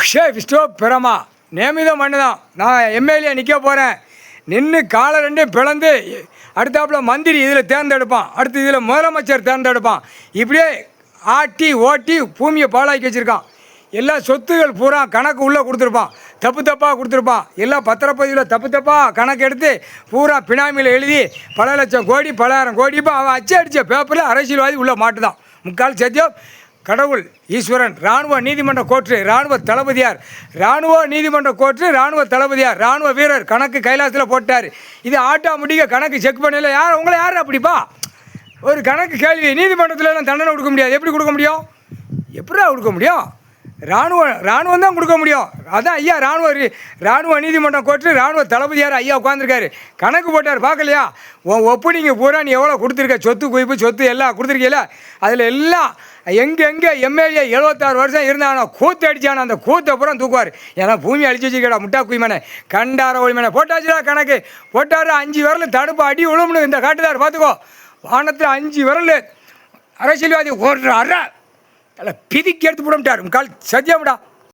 விஸ்டோ பிரமா நியமிதம் பண்ணுதான். நான் எம்எல்ஏ நிற்க போகிறேன். நின்று காலை ரெண்டையும் பிளந்து அடுத்தாப்புல மந்திரி இதில் தேர்ந்தெடுப்பான், அடுத்து இதில் முதலமைச்சர் தேர்ந்தெடுப்பான். இப்படியே ஆட்டி ஓட்டி பூமியை பாழாக்கி வச்சுருக்கான். எல்லா சொத்துகள் பூரா கணக்கு உள்ளே கொடுத்துருப்பான், தப்பு தப்பாக கொடுத்துருப்பான். எல்லாம் பத்திரப்பதிவில் தப்பு தப்பாக கணக்கு எடுத்து பூரா பினாமியில் எழுதி பல லட்சம் கோடி பலாயிரம் கோடி இப்போ அவன் அச்சு அடித்த பேப்பரில் அரசியல்வாதி உள்ளே மாட்டுதான். முக்கால் சத்தியம் கடவுள் ஈஸ்வரன். இராணுவ நீதிமன்ற கோர்ட்டு இராணுவ தளபதியார், இராணுவ நீதிமன்ற கோர்ட்டு இராணுவ தளபதியார், இராணுவ வீரர் கணக்கு கைலாசத்தில் போட்டார். இது ஆட்டா முடிக்க கணக்கு செக் பண்ணல. யார் உங்களை யார் அப்படிப்பா? ஒரு கணக்கு கேள்வி நீதிமன்றத்தில் எல்லாம் தண்டனை கொடுக்க முடியாது. எப்படி கொடுக்க முடியும்? எப்படா கொடுக்க முடியும்? இராணுவம் தான் கொடுக்க முடியும். அதான் ஐயா இராணுவ நீதிமன்றம் கோர்ட்டு இராணுவ தளபதியார் ஐயா உட்காந்துருக்காரு. கணக்கு போட்டார், பார்க்கலையா? உன் ஒப்பனிங்க பூரா நீ எவ்வளோ கொடுத்துருக்க, சொத்து குவிப்பு சொத்து எல்லாம் கொடுத்துருக்கீல. அதில் எல்லாம் எங்கே எம்எல்ஏ 76 வருஷம் இருந்தானோ கூத்து அடித்தானோ அந்த கூத்தை பூரா தூக்குவார். ஏன்னா பூமி அழிச்சு வச்சுக்கடா முட்டா குய்மனை கண்டார ஒளிமனை போட்டாச்சுடா கணக்கு போட்டார். 5 விரல் தடுப்பு அடி உழுமுன்னு இந்த காட்டுதார் பார்த்துக்கோ. வானத்தில் 5 விரல் அரசியல்வாதி ஓடுற அற பிதிக்கி எடுத்து போட மாட்டார். கால் சத்தியம்டா.